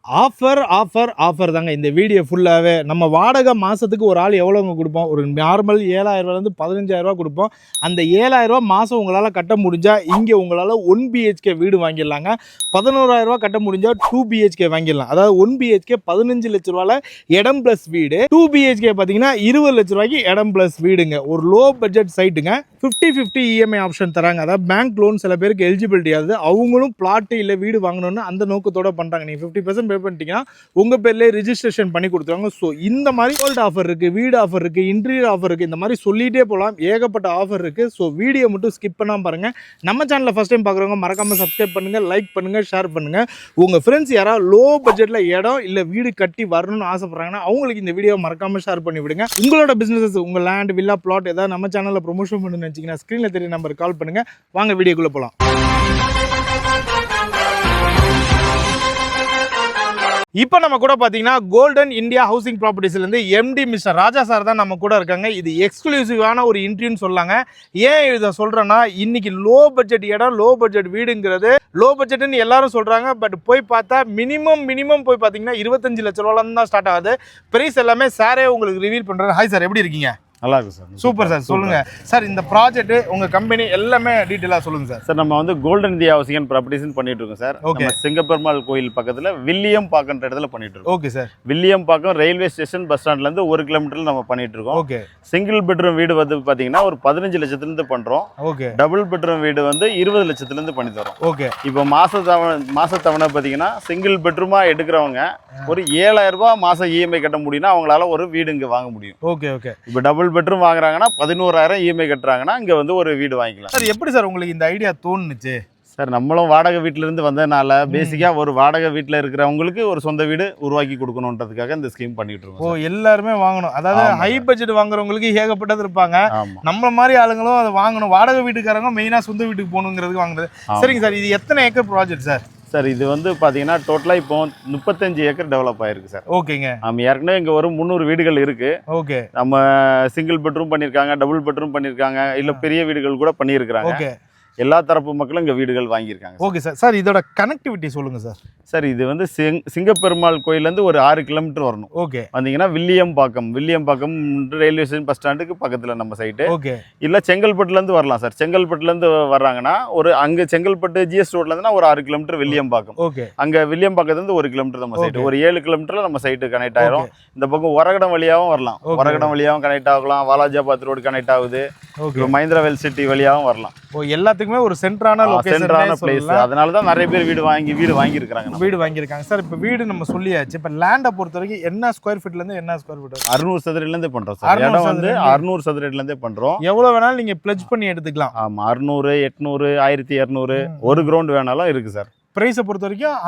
Offer தாங்க இந்த video ஃபுல்லாகவே. நம்ம வாடகை மாதத்துக்கு ஒரு ஆள் எவ்வளோங்க கொடுப்போம்? ஒரு நார்மல் 7,000 15,000 கொடுப்போம். அந்த 7,000 மாதம் உங்களால் கட்ட முடிஞ்சால் இங்கே உங்களால் 1 BHK வீடு வாங்கிடலாங்க. 11,000 கட்ட முடிஞ்சால் 2 BHK வாங்கிடலாம். அதாவது 1 BHK 15 லட்ச ரூபாயில் இடம் ப்ளஸ் வீடு, 2 BHK பார்த்தீங்கன்னா 20 லட்ச ரூபாய்க்கு இடம் ப்ளஸ் வீடுங்க. ஒரு லோ பட்ஜெட் சைட்டுங்க. 50-50 EMI ஆப்ஷன் தராங்க. அதாவது பேங்க் லோன் சில பேருக்கு எலிஜிபிலிட்டி ஆகுது. அவங்களும் பிளாட்டு இல்லை வீடு வாங்கணும்னு அந்த நோக்கத்தோட பண்ணுறாங்க. நீங்கள் 50% பே பண்ணிட்டீங்கன்னா உங்கள் பேர்லேயே ரிஜிஸ்ட்ரேஷன் பண்ணி கொடுத்துருவாங்க. ஸோ இந்த மாதிரி கோல்டு ஆஃபர் இருக்குது, வீடு ஆஃபர் இருக்குது, இன்டீரியர் ஆஃபர் இருக்குது. இந்த மாதிரி சொல்லிகிட்டே போகலாம். ஏகப்பட்ட ஆஃபர் இருக்குது. ஸோ வீடியோ மட்டும் ஸ்கிப் பண்ணாமல் பாருங்கள். நம்ம சேனலில் ஃபஸ்ட் டைம் பார்க்குறவங்க மறக்காமல் சப்ஸ்கிரைப் பண்ணுங்கள், லைக் பண்ணுங்கள், ஷேர் பண்ணுங்கள். உங்கள் ஃப்ரெண்ட்ஸ் யாராவது லோ பட்ஜெட்டில் இடம் இல்லை வீடு கட்டி வரணும்னு ஆசைப்படுறாங்கன்னா அவங்களுக்கு இந்த வீடியோ மறக்காமல் ஷேர் பண்ணி விடுங்க. உங்களோட பிஸ்னஸஸ், உங்கள் லேண்ட், வில்லா, பிளாட் ஏதாவது நம்ம சேனலில் ப்ரொமோஷன் பண்ணணும்னு நினச்சிங்கன்னா ஸ்க்ரீனில் தெரிய நம்பருக்கு கால் பண்ணுங்கள். வாங்க வீடியோக்குள்ளே போகலாம். இப்போ நம்ம கூட பார்த்தீங்கன்னா கோல்டன் இந்தியா ஹவுசிங் ப்ராப்பர்ட்டிஸ்லேருந்து MD மிஸ்டர் ராஜா சார் தான் நம்ம கூட இருக்காங்க. இது எக்ஸ்க்ளூசிவான ஒரு இன்டர்வியூன்னு சொல்லாங்க. ஏன் இதை சொல்கிறேன்னா, இன்னைக்கு லோ பட்ஜெட் இடம், லோ பட்ஜெட் வீடுங்கிறது லோ பட்ஜெட்டுன்னு எல்லாரும் சொல்கிறாங்க. பட் போய் பார்த்தா மினிமம் போய் பார்த்தீங்கன்னா 25 லட்ச ரூபாயிலேருந்து தான் ஸ்டார்ட் ஆகுது. பிரைஸ் எல்லாமே சாரே உங்களுக்கு ரிவீல் பண்ணுறாரு. ஹாய் சார், எப்படி இருக்கீங்க? நல்லா இருக்கு சார். Super sir. சொல்லுங்க சார், இந்த ப்ராஜெக்ட் உங்க கம்பெனி எல்லாமே டீடைலா சொல்லுங்க சார். சார், நம்ம வந்து golden India housing and properties பண்ணிட்டு இருக்கோம் சார். ஓகே. சிங்கப்பெருமாள் கோயில் பக்கத்துல வில்லியம் பாக்கன்ற இடத்துல பண்ணிட்டு இருக்கோம். Okay sir. வில்லியம் பாக்கம் ரயில்வே ஸ்டேஷன் பஸ் ஸ்டாண்ட்ல இருந்து 1 கிலோமீட்டர்ல நம்ம பண்ணிட்டு இருக்கோம். ஓகே. சிங்கிள் பெட்ரூம் வீடு வந்து பாத்தீங்கன்னா ஒரு 15 லட்சத்துல இருந்து பண்றோம். ஓகே. டபுள் பெட்ரூம் வீடு வந்து 20 லட்சத்துல இருந்து பண்ணி தரோம். ஓகே. இப்போ மாச தவணை பாத்தீங்கன்னா சிங்கிள் பெட்ரூமா எடுக்கிறவங்க ஒரு 7,000 ரூபாய் மாசம் EMI கட்ட முடியும்னா அவங்களால ஒரு வீடு இங்க வாங்க முடியும். ஓகே. ஓகே. இப்போ டபுள் பெட்ரூம் வாங்குறாங்கன்னா 11,000 EMI கட்டுறாங்கன்னா இங்க வந்து ஒரு வீடு வாங்கிக்கலாம். சார், எப்படி சார் உங்களுக்கு இந்த ஐடியா தோணுச்சு? சார், நம்மளும் வாடகை வீட்டில இருந்து வந்ததுனால பேசிக்கா ஒரு வாடகை வீட்டில் இருக்கிறவங்களுக்கு ஒரு சொந்த வீடு உருவாக்கி கொடுக்கணுன்றதுக்காக இந்த ஸ்கீம் பண்ணிட்டு இருக்கோம். ஓ, எல்லாருமே வாங்கணும். அதாவது ஹை பட்ஜெட் வாங்குறவங்களுக்கு ஏகப்பட்டது இருப்பாங்க. நம்ம மாதிரி ஆளுங்களும் அதை வாங்கணும். வாடகை வீட்டுக்காரங்க மெயினா சொந்த வீட்டுக்கு போகணுங்கிறதுக்கு வாங்குறது. சரிங்க சார், இது எத்தனை ஏக்கர் ப்ராஜெக்ட் சார்? சார், இது வந்து பார்த்தீங்கன்னா டோட்டலாக இப்போ 35 ஏக்கர் டெவலப் ஆயிருக்கு சார். ஓகேங்க. நம்ம ஏற்கனவே இங்கே ஒரு 300 வீடுகள் இருக்கு. ஓகே. நம்ம சிங்கிள் பெட்ரூம் பண்ணியிருக்காங்க, டபுள் பெட்ரூம் பண்ணியிருக்காங்க, இல்லை பெரிய வீடுகள் கூட பண்ணியிருக்காங்க. ஓகே. எல்லா தரப்பு மக்களும் இங்கே வீடுகள் வாங்கியிருக்காங்க. Okay sir. சார், இதோட கனெக்டிவிட்டி சொல்லுங்க சார். சார், இது வந்து சிங்கப்பெருமாள் கோயிலேருந்து ஒரு 6 கிலோமீட்டர் வரணும். ஓகே. வந்தீங்கன்னா வில்லியம் பாக்கம் ரயில்வே ஸ்டேஷன் பஸ் ஸ்டாண்டுக்கு பக்கத்தில் நம்ம சைட்டு. ஓகே. இல்லை செங்கல்பட்டுலேருந்து வரலாம் சார். செங்கல்பட்டுலேருந்து வர்றாங்கன்னா ஒரு அங்கே செங்கல்பட்டு GS ரோட்லேருந்துனா ஒரு 6 கிலோமீட்டர் வில்லியம் பாக்கம். ஓகே. அங்கே வில்லியம் பாக்கத்துலேருந்து 1 கிலோமீட்டர் நம்ம சைட்டு, ஒரு 7 கிலோமீட்டரில் நம்ம சைட்டு கனெக்ட் ஆயிரும். இந்த பக்கம் ஒரகடம் வழியாகவும் வரலாம். ஒரகடம் வழியாகவும் கனெக்ட் ஆகலாம். வாலாஜாபாத் ரோடு கனெக்ட் ஆகுது. மஹிந்திராவெல் சிட்டி வழியாகவும் வரலாம். எல்லாத்துக்குமே ஒரு சென்ட்ரான பிளேஸ். அதனால தான் நிறைய பேர் வீடு வாங்கியிருக்காங்க சார். இப்போ வீடு நம்ம சொல்லியாச்சு. இப்போ லேண்டை பொறுத்த வரைக்கும் என்ன ஸ்கொயர் ஃபீட்ல இருந்து என்ன ஸ்கொயர் ஃபீட்? 600 சதுரடிலேருந்து பண்றோம் சார். இடம் வந்து 600 சதுரடிலேருந்தே பண்றோம். எவ்வளவு வேணாலும் நீங்க பிளட்ஜ் பண்ணி எடுத்துக்கலாம். ஆமா, 600, 800, 1200 ஒரு கிரவுண்ட் வேணாலும் இருக்கு சார். பிரைஸை பொறுத்த வரைக்கும்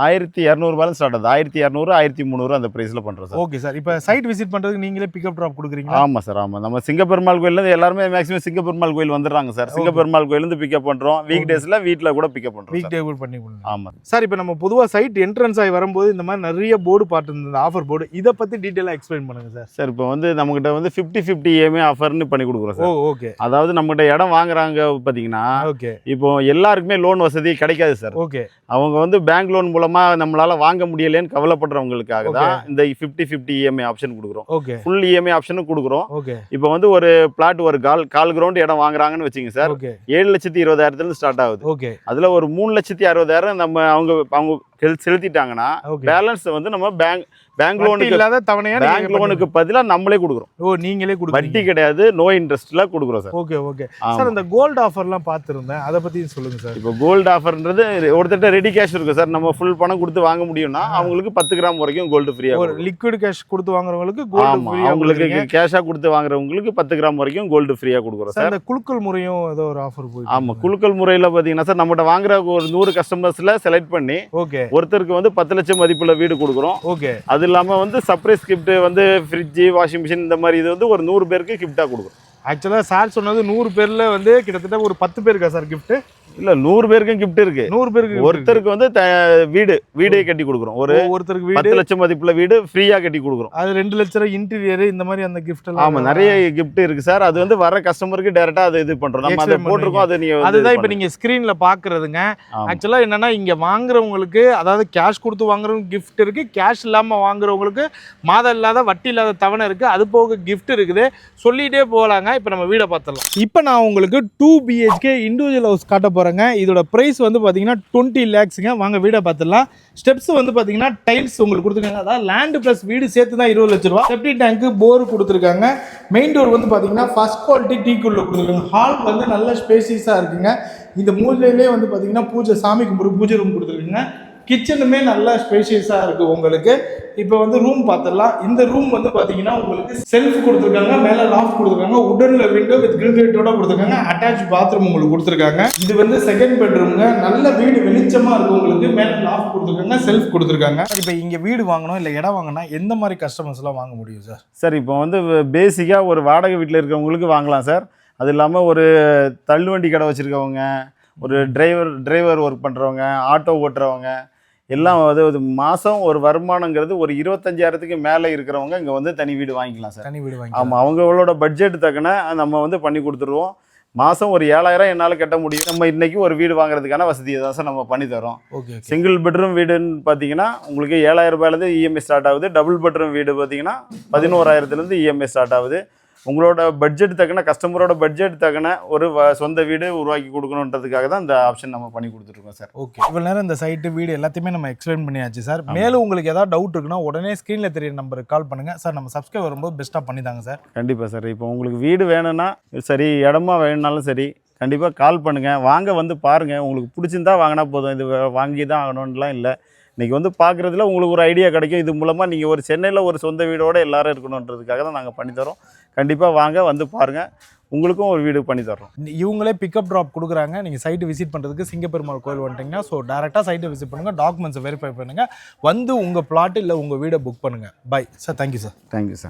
1200 ரூபாய் ஸ்டார்ட் ஆகுது. 1200, 1300 அந்த பிரைஸ்ல பண்றோம் சார். Okay sir. இப்போ சைட் விசிட் பண்றதுக்கு நீங்களே பிக்கப் டிராப் கொடுக்குறீங்களா? ஆமா சார். ஆமா, நம்ம சிங்கப்பெருமாள் கோயில்ல இருந்து எல்லாருமே மேக்ஸிமம் சிங்கப்பெருமாள் கோயில் வந்துடுறாங்க சார். சிங்கப்பெருமாள் கோயில இருந்து பிக்கப் பண்றோம். வீக் டேஸ்ல வீட்ல கூட பிக்கப் பண்றோம். வீக் டே கூட பண்ணி கொடுங்க. ஆமா சார். இப்போ நம்ம பொதுவா சைட் என்ட்ரன்ஸ் ஆகி வரும்போது இந்த மாதிரி நிறைய போர்டு பார்த்துருந்தது, ஆஃபர் போர்டு. இதை பத்தி டீடைலா எக்ஸ்பிளைன் பண்ணுங்க சார். சார், இப்போ வந்து நம்ம கிட்ட வந்து 50-50 EMI ஆஃபர்னு பண்ணி கொடுக்குறோம் சார். ஓகே. அதாவது நம்ம கிட்ட இடம் வாங்குறாங்க பாத்தீங்கன்னா, ஓகே, இப்போ எல்லாருக்குமே லோன் வசதி கிடைக்காது சார். ஓகே. அவங்க வந்து பேங்க் லோன் மூலமா நம்மளால வாங்க முடியலன்னு கவலைப்படுறவங்களுக்காக தான் இந்த 50-50 EMI ஆப்ஷன் கொடுக்குறோம். ஓகே. ஃபுல் EMI ஆப்ஷனும் கொடுக்குறோம். ஓகே. இப்போ வந்து ஒரு பிளாட் ஒரு கால் கிரவுண்ட் இடம் வாங்குறாங்கன்னு வச்சுங்க சார். 7,20,000 ஸ்டார்ட் ஆகுது. ஓகே. அதுல ஒரு 3,60,000 நம்ம அவங்க செலுத்திட்டாங்கன்னா பேலன்ஸ் வந்து நம்ம பேங்க் லோனுக்கு பதிலா நம்மளே கொடுக்குறோம். ஓ, நீங்களே கொடுக்குறீங்க. வட்டி கிடையாது, நோ இன்ட்ரெஸ்ட்ல கொடுக்குறோம் சார். ஓகே. Okay sir. இந்த கோல்ட் ஆஃபர்லாம் பார்த்துருந்தேன், அதை பத்தி சொல்லுங்க சார். இப்போ கோல்டு ஆஃபர்ன்றது ஒருத்தட்ட ரெடி கேஷ் இருக்கு சார். நம்ம ஃபுல் பணம் கொடுத்து வாங்க முடியும்னா அவங்களுக்கு 10 கிராம் வரைக்கும் கோல்டு ஃப்ரீயா. ஒரு லிக்விட் கேஷ் கொடுத்து வாங்குறவங்களுக்கு கோல்டு ஃப்ரீயா. அவங்களுக்கு கேஷா கொடுத்து வாங்குறவங்களுக்கு 10 கிராம் வரைக்கும் கோல்டு ஃப்ரீயா கொடுக்குறோம் சார். இந்த குலுக்கல் முறையும் ஏதோ ஒரு ஆஃபர் போய். ஆமா, குலுக்கல் முறையில பாத்தீங்கன்னா சார், நம்மகிட்ட வாங்குற ஒரு 100 கஸ்டமர்ஸ்ல செலக்ட் பண்ணி ஓகே ஒருத்தருக்கு வந்து 10 லட்சம் மதிப்புள்ள வீடு கொடுக்குறோம். ஓகே. அது இல்லாம வந்து சர்ப்ரைஸ் கிஃப்ட் வந்து ஃப்ரிட்ஜ், வாஷிங் மிஷின் இந்த மாதிரி இது வந்து ஒரு 100 பேருக்கு கிஃப்டா கொடுக்குறோம். ஆக்சுவலாக சார் சொன்னது 100 பேரில் வந்து கிட்டத்தட்ட ஒரு 10 பேருக்கா சார் gift? இல்ல 100 பேருக்கும் gift இருக்கு. 100 பேருக்கு ஒருத்தருக்கு வந்து வீடே கட்டி கொடுக்குறோம். ஒருத்தருக்கு வீடு 10 லட்சம் மதிப்புல வீடு ஃப்ரீயா கட்டி கொடுக்குறோம். அது 2 லட்சம் ரூபாய் இன்டீரியர் இந்த மாதிரி அந்த gift எல்லாம். ஆமா, நிறைய gift இருக்கு சார். அது வந்து வர கஸ்டமருக்கு டைரக்டா அது இது பண்றோம். நம்ம அதை போட்டுருக்கோம். அது நீங்க அதுதான் இப்போ நீங்க ஸ்கிரீன்ல பாக்குறதுங்க. ஆக்சுவலா என்னன்னா இங்க வாங்குறவங்களுக்கு, அதாவது கேஷ் கொடுத்து வாங்குறவங்க gift இருக்கு, கேஷ் இல்லாம வாங்குறவங்களுக்கு மாதம் இல்லாத வட்டி இல்லாத தவணை இருக்கு, அது போக gift இருக்குது. சொல்லிட்டே போகலாங்க. இப்போ நம்ம வீடை பார்த்துடலாம். இப்போ நான் உங்களுக்கு 2 BHK இண்டிவிஜுவல் ஹவுஸ் காட்ட போறேங்க. இதோட பிரைஸ் வந்து பாத்தீங்கன்னா 20 lakhsங்க. வாங்க வீடை பார்த்துடலாம். ஸ்டெப்ஸ் வந்து பாத்தீங்கன்னா டைல்ஸ் உங்களுக்கு கொடுத்துருக்காங்க. அதாவது லேண்ட் பிளஸ் வீடு சேர்த்து தான் 20 லட்சம் ரூபாய். செப்டி டேங்க், போர் கொடுத்துருக்காங்க. மெயின் டோர் வந்து பாத்தீங்கன்னா ஃபர்ஸ்ட் குவாலிட்டி டீக்குள்ள கொடுத்துருக்காங்க. ஹால் வந்து நல்ல ஸ்பேசியஸா இருக்குங்க. இந்த மூலையிலே வந்து பாத்தீங்கன்னா பூஜை சாமி கும்பிட்டு பூஜை ரூம் கொடுத்துருக்குங்க. கிச்சனுமே நல்லா ஸ்பேஷியஸாக இருக்குது உங்களுக்கு. இப்போ வந்து ரூம் பார்த்துடலாம். இந்த ரூம் வந்து பார்த்தீங்கன்னா உங்களுக்கு செல்ஃப் கொடுத்துருக்காங்க, மேலே லாஃப்ட் கொடுத்துருக்காங்க, உடனில் விண்டோ வித் கிரில் கேட்டோட கொடுத்துருக்காங்க, அட்டாச் பாத்ரூம் உங்களுக்கு கொடுத்துருக்காங்க. இது வந்து செகண்ட் பெட்ரூம்ங்க. நல்ல வீடு வெளிச்சமாக இருக்குது உங்களுக்கு. மேலே லாஃப்ட் கொடுத்துருக்காங்க, செல்ஃப் கொடுத்துருக்காங்க. இப்போ இங்கே வீடு வாங்கணும் இல்லை இடம் வாங்கினா எந்த மாதிரி கஸ்டமர்ஸ்லாம் வாங்க முடியும் சார்? சார் இப்போ வந்து பேசிக்காக ஒரு வாடகை வீட்டில் இருக்கிறவங்களுக்கு வாங்கலாம் சார். அது இல்லாமல் ஒரு தள்ளுவண்டி கடை வச்சுருக்கவங்க, ஒரு டிரைவர் ஒர்க் பண்ணுறவங்க, ஆட்டோ ஓட்டுறவங்க எல்லாம் அது மாதம் ஒரு வருமானங்கிறது ஒரு 25,000க்கு மேலே இருக்கிறவங்க இங்கே வந்து தனி வீடு வாங்கிக்கலாம் சார். தனி வீடு வாங்கி. ஆமாம், அவங்களோட பட்ஜெட் தக்கன நம்ம வந்து பண்ணி கொடுத்துருவோம். மாதம் ஒரு 7,000 என்னால் கட்ட முடியும். நம்ம இன்னைக்கு ஒரு வீடு வாங்குறதுக்கான வசதியை தான் சார் நம்ம பண்ணி தரோம். ஓகே. சிங்கிள் பெட்ரூம் வீடுன்னு பார்த்தீங்கன்னா உங்களுக்கு 7,000 ரூபாயிலேருந்து இஎம்ஐ ஸ்டார்ட் ஆகுது. டபுள் பெட்ரூம் வீடு பார்த்தீங்கன்னா 11,000லேருந்து இஎம்ஐ ஸ்டார்ட் ஆகுது. உங்களோட பட்ஜெட் தக்கன, கஸ்டமரோட பட்ஜெட் தக்கன ஒரு சொந்த வீடு உருவாக்கி கொடுக்கணுன்றதுக்காக தான் இந்த ஆப்ஷன் நம்ம பண்ணி கொடுத்துருக்கோம் சார். ஓகே. இவ்வளோ நேரம் இந்த சைட்டு வீடு எல்லாத்தையுமே நம்ம எக்ஸ்பிளைன் பண்ணியாச்சு சார். மேலும் உங்களுக்கு ஏதாவது டவுட் இருக்குன்னா உடனே ஸ்க்ரீனில் தெரிய நம்பருக்கு கால் பண்ணுங்கள் சார். நம்ம சப்ஸ்கிரைப் வரும்போது பெஸ்ட்டாக பண்ணிதாங்க சார். கண்டிப்பாக சார். இப்போ உங்களுக்கு வீடு வேணும்னா சரி, இடமா வேணும்னாலும் சரி, கண்டிப்பாக கால் பண்ணுங்கள். வாங்க வந்து பாருங்கள். உங்களுக்கு பிடிச்சிருந்தா வாங்கினா போதும். இது வாங்கி தான் ஆகணும்லாம் இல்லை. இன்றைக்கி வந்து பார்க்குறதுல உங்களுக்கு ஒரு ஐடியா கிடைக்கும். இது மூலமாக நீங்கள் ஒரு சென்னையில் ஒரு சொந்த வீடோடு எல்லோரும் இருக்கணுன்றதுக்காக தான் நாங்கள் பண்ணித்தரோம். கண்டிப்பாக வாங்க, வந்து பாருங்கள். உங்களுக்கும் ஒரு வீடு பண்ணி தரோம். இவங்களே பிக்கப் ட்ராப் கொடுக்குறாங்க. நீங்கள் சைட்டு விசிட் பண்ணுறதுக்கு சிங்கப்பெருமாள் கோயில் வந்துட்டீங்கன்னா ஸோ டேரெக்டாக சைட்டை விசிட் பண்ணுங்கள், டாக்குமெண்ட்ஸை வெரிஃபை பண்ணுங்கள், வந்து உங்கள் பிளாட் இல்லை உங்கள் வீடை புக் பண்ணுங்கள். Bye sir. Thank you sir. Thank you sir.